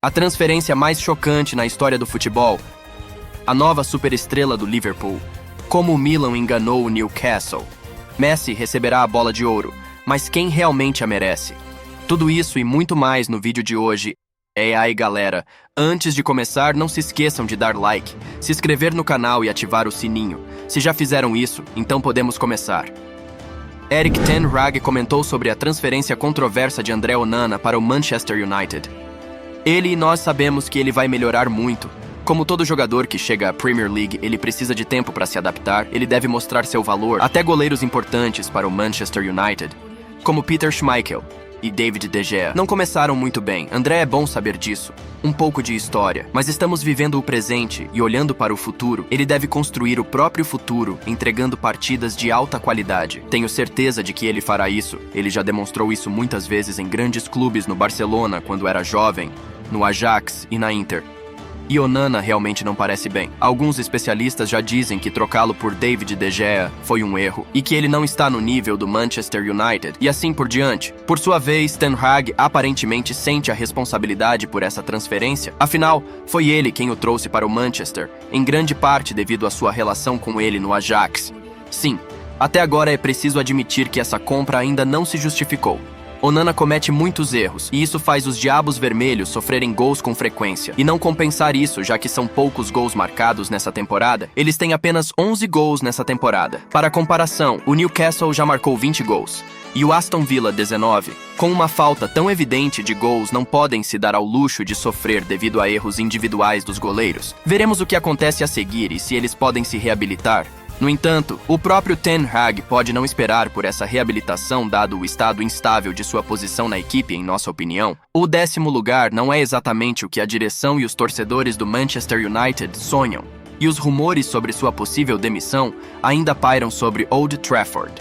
A transferência mais chocante na história do futebol. A nova superestrela do Liverpool. Como o Milan enganou o Newcastle. Messi receberá a bola de ouro, mas quem realmente a merece? Tudo isso e muito mais no vídeo de hoje. Aí, galera, antes de começar, não se esqueçam de dar like, se inscrever no canal e ativar o sininho. Se já fizeram isso, então podemos começar. Erik ten Hag comentou sobre a transferência controversa de André Onana para o Manchester United. Ele e nós sabemos que ele vai melhorar muito. Como todo jogador que chega à Premier League, ele precisa de tempo para se adaptar, ele deve mostrar seu valor. Até goleiros importantes para o Manchester United, como Peter Schmeichel e David De Gea, não começaram muito bem. André é bom saber disso. Um pouco de história. Mas estamos vivendo o presente e olhando para o futuro, ele deve construir o próprio futuro, entregando partidas de alta qualidade. Tenho certeza de que ele fará isso. Ele já demonstrou isso muitas vezes em grandes clubes, no Barcelona, quando era jovem, no Ajax e na Inter. E Onana realmente não parece bem. Alguns especialistas já dizem que trocá-lo por David De Gea foi um erro e que ele não está no nível do Manchester United e assim por diante. Por sua vez, Ten Hag aparentemente sente a responsabilidade por essa transferência. Afinal, foi ele quem o trouxe para o Manchester, em grande parte devido à sua relação com ele no Ajax. Sim, até agora é preciso admitir que essa compra ainda não se justificou. Onana comete muitos erros, e isso faz os Diabos Vermelhos sofrerem gols com frequência. E não compensar isso, já que são poucos gols marcados nessa temporada, eles têm apenas 11 gols nessa temporada. Para comparação, o Newcastle já marcou 20 gols, e o Aston Villa 19. Com uma falta tão evidente de gols, não podem se dar ao luxo de sofrer devido a erros individuais dos goleiros. Veremos o que acontece a seguir e se eles podem se reabilitar. No entanto, o próprio Ten Hag pode não esperar por essa reabilitação dado o estado instável de sua posição na equipe, em nossa opinião. O 10º lugar não é exatamente o que a direção e os torcedores do Manchester United sonham, e os rumores sobre sua possível demissão ainda pairam sobre Old Trafford.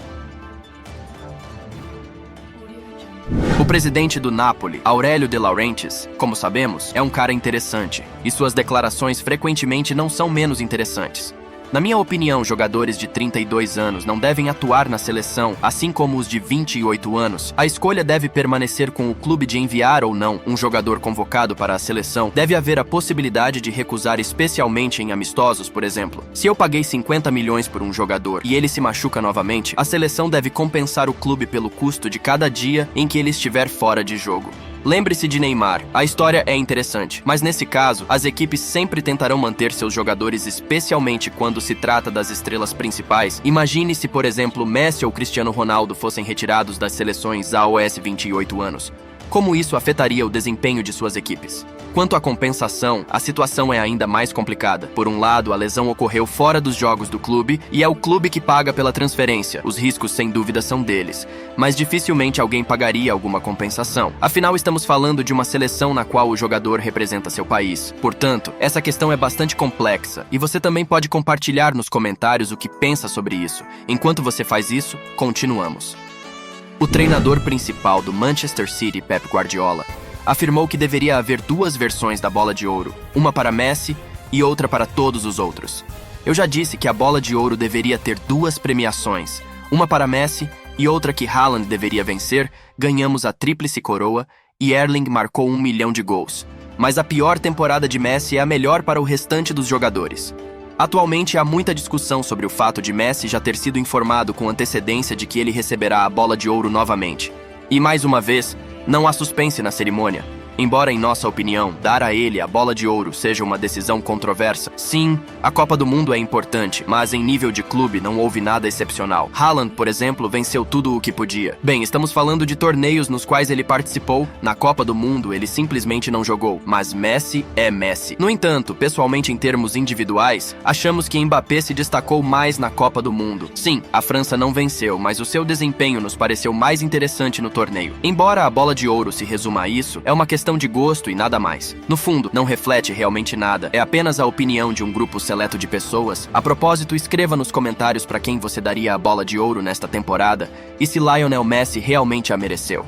O presidente do Napoli, Aurelio De Laurentiis, como sabemos, é um cara interessante, e suas declarações frequentemente não são menos interessantes. Na minha opinião, jogadores de 32 anos não devem atuar na seleção, assim como os de 28 anos. A escolha deve permanecer com o clube de enviar ou não um jogador convocado para a seleção. Deve haver a possibilidade de recusar, especialmente em amistosos, por exemplo. Se eu paguei 50 milhões por um jogador e ele se machuca novamente, a seleção deve compensar o clube pelo custo de cada dia em que ele estiver fora de jogo. Lembre-se de Neymar, a história é interessante, mas nesse caso, as equipes sempre tentarão manter seus jogadores, especialmente quando se trata das estrelas principais. Imagine se, por exemplo, Messi ou Cristiano Ronaldo fossem retirados das seleções aos 28 anos. Como isso afetaria o desempenho de suas equipes? Quanto à compensação, a situação é ainda mais complicada. Por um lado, a lesão ocorreu fora dos jogos do clube e é o clube que paga pela transferência. Os riscos, sem dúvida, são deles, mas dificilmente alguém pagaria alguma compensação. Afinal, estamos falando de uma seleção na qual o jogador representa seu país. Portanto, essa questão é bastante complexa e você também pode compartilhar nos comentários o que pensa sobre isso. Enquanto você faz isso, continuamos. O treinador principal do Manchester City, Pep Guardiola, afirmou que deveria haver duas versões da Bola de Ouro, uma para Messi e outra para todos os outros. Eu já disse que a Bola de Ouro deveria ter duas premiações, uma para Messi e outra que Haaland deveria vencer. Ganhamos a tríplice coroa e Erling marcou 1 milhão de gols. Mas a pior temporada de Messi é a melhor para o restante dos jogadores. Atualmente há muita discussão sobre o fato de Messi já ter sido informado com antecedência de que ele receberá a Bola de Ouro novamente. E mais uma vez, não há suspense na cerimônia. Embora, em nossa opinião, dar a ele a Bola de Ouro seja uma decisão controversa. Sim, a Copa do Mundo é importante, mas em nível de clube não houve nada excepcional. Haaland, por exemplo, venceu tudo o que podia. Bem, estamos falando de torneios nos quais ele participou. Na Copa do Mundo, ele simplesmente não jogou. Mas Messi é Messi. No entanto, pessoalmente em termos individuais, achamos que Mbappé se destacou mais na Copa do Mundo. Sim, a França não venceu, mas o seu desempenho nos pareceu mais interessante no torneio. Embora a Bola de Ouro se resuma a isso, é uma questão de gosto e nada mais. No fundo, não reflete realmente nada, é apenas a opinião de um grupo seleto de pessoas. A propósito, escreva nos comentários para quem você daria a Bola de Ouro nesta temporada e se Lionel Messi realmente a mereceu.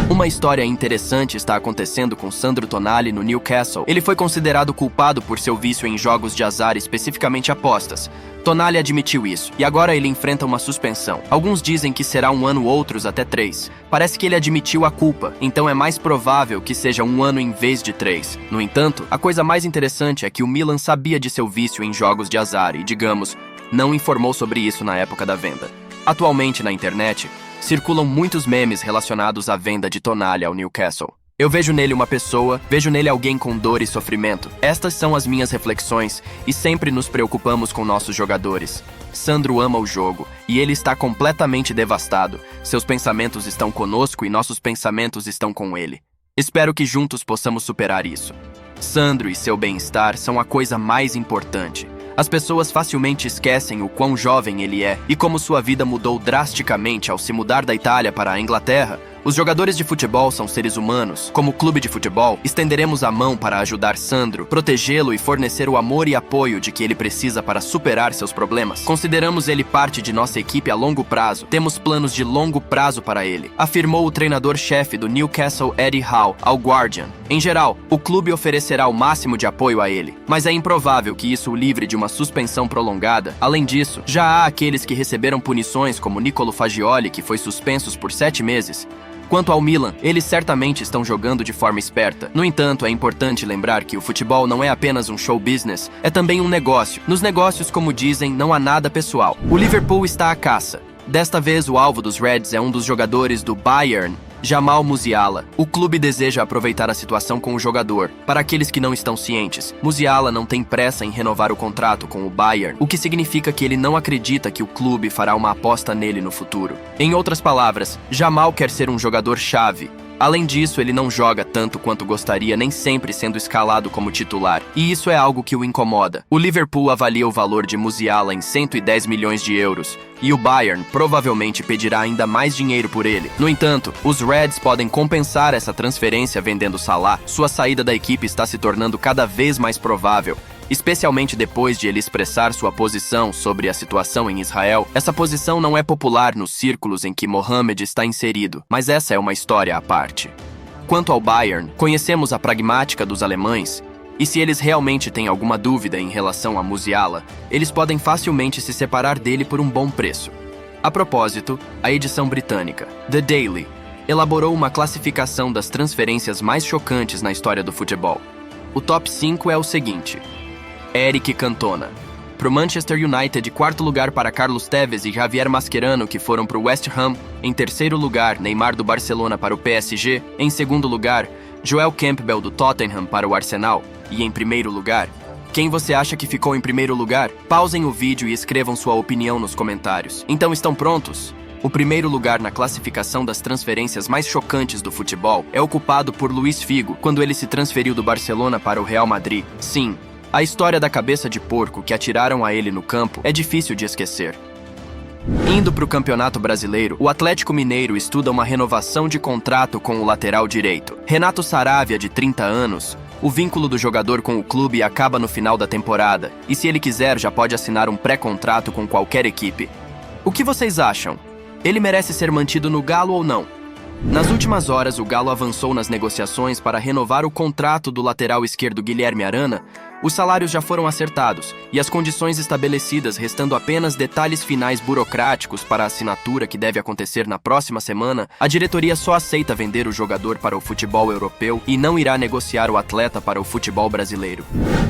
Uma história interessante está acontecendo com Sandro Tonali no Newcastle. Ele foi considerado culpado por seu vício em jogos de azar, especificamente apostas. Tonali admitiu isso, e agora ele enfrenta uma suspensão. Alguns dizem que será 1 ano, outros até 3. Parece que ele admitiu a culpa, então é mais provável que seja 1 ano em vez de 3. No entanto, a coisa mais interessante é que o Milan sabia de seu vício em jogos de azar e, digamos, não informou sobre isso na época da venda. Atualmente, na internet, circulam muitos memes relacionados à venda de Tonali ao Newcastle. Eu vejo nele uma pessoa, vejo nele alguém com dor e sofrimento. Estas são as minhas reflexões e sempre nos preocupamos com nossos jogadores. Sandro ama o jogo e ele está completamente devastado. Seus pensamentos estão conosco e nossos pensamentos estão com ele. Espero que juntos possamos superar isso. Sandro e seu bem-estar são a coisa mais importante. As pessoas facilmente esquecem o quão jovem ele é e como sua vida mudou drasticamente ao se mudar da Itália para a Inglaterra. Os jogadores de futebol são seres humanos. Como clube de futebol, estenderemos a mão para ajudar Sandro, protegê-lo e fornecer o amor e apoio de que ele precisa para superar seus problemas. Consideramos ele parte de nossa equipe a longo prazo. Temos planos de longo prazo para ele, afirmou o treinador-chefe do Newcastle, Eddie Howe, ao Guardian. Em geral, o clube oferecerá o máximo de apoio a ele, mas é improvável que isso o livre de uma suspensão prolongada. Além disso, já há aqueles que receberam punições, como Nicolo Fagioli, que foi suspenso por 7 meses. Quanto ao Milan, eles certamente estão jogando de forma esperta. No entanto, é importante lembrar que o futebol não é apenas um show business, é também um negócio. Nos negócios, como dizem, não há nada pessoal. O Liverpool está à caça. Desta vez, o alvo dos Reds é um dos jogadores do Bayern, Jamal Musiala. O clube deseja aproveitar a situação com o jogador. Para aqueles que não estão cientes, Musiala não tem pressa em renovar o contrato com o Bayern, o que significa que ele não acredita que o clube fará uma aposta nele no futuro. Em outras palavras, Jamal quer ser um jogador-chave. Além disso, ele não joga tanto quanto gostaria, nem sempre sendo escalado como titular, e isso é algo que o incomoda. O Liverpool avalia o valor de Musiala em 110 milhões de euros, e o Bayern provavelmente pedirá ainda mais dinheiro por ele. No entanto, os Reds podem compensar essa transferência vendendo Salah. Sua saída da equipe está se tornando cada vez mais provável, especialmente depois de ele expressar sua posição sobre a situação em Israel. Essa posição não é popular nos círculos em que Mohamed está inserido, mas essa é uma história à parte. Quanto ao Bayern, conhecemos a pragmática dos alemães, e se eles realmente têm alguma dúvida em relação a Musiala, eles podem facilmente se separar dele por um bom preço. A propósito, a edição britânica, The Daily, elaborou uma classificação das transferências mais chocantes na história do futebol. O top 5 é o seguinte: Eric Cantona, para o Manchester United, 4º lugar para Carlos Tevez e Javier Mascherano, que foram para o West Ham. Em 3º lugar, Neymar do Barcelona para o PSG. Em 2º lugar, Joel Campbell do Tottenham para o Arsenal. E em 1º lugar, quem você acha que ficou em 1º lugar? Pausem o vídeo e escrevam sua opinião nos comentários. Então estão prontos? O 1º lugar na classificação das transferências mais chocantes do futebol é ocupado por Luís Figo, quando ele se transferiu do Barcelona para o Real Madrid. Sim, a história da cabeça de porco que atiraram a ele no campo é difícil de esquecer. Indo para o Campeonato Brasileiro, o Atlético Mineiro estuda uma renovação de contrato com o lateral direito. Renato Saravia, de 30 anos, o vínculo do jogador com o clube acaba no final da temporada, e se ele quiser já pode assinar um pré-contrato com qualquer equipe. O que vocês acham? Ele merece ser mantido no Galo ou não? Nas últimas horas, o Galo avançou nas negociações para renovar o contrato do lateral esquerdo Guilherme Arana. Os salários já foram acertados e as condições estabelecidas, restando apenas detalhes finais burocráticos para a assinatura que deve acontecer na próxima semana. A diretoria só aceita vender o jogador para o futebol europeu e não irá negociar o atleta para o futebol brasileiro.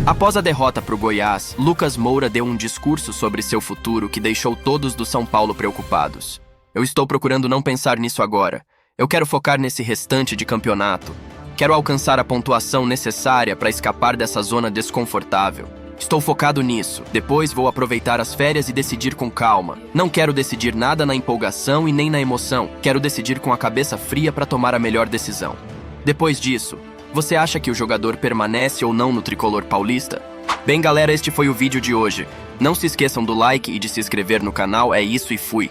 Após a derrota para o Goiás, Lucas Moura deu um discurso sobre seu futuro que deixou todos do São Paulo preocupados. Eu estou procurando não pensar nisso agora. Eu quero focar nesse restante de campeonato. Quero alcançar a pontuação necessária para escapar dessa zona desconfortável. Estou focado nisso. Depois vou aproveitar as férias e decidir com calma. Não quero decidir nada na empolgação e nem na emoção. Quero decidir com a cabeça fria para tomar a melhor decisão. Depois disso, você acha que o jogador permanece ou não no tricolor paulista? Bem, galera, este foi o vídeo de hoje. Não se esqueçam do like e de se inscrever no canal. É isso e fui!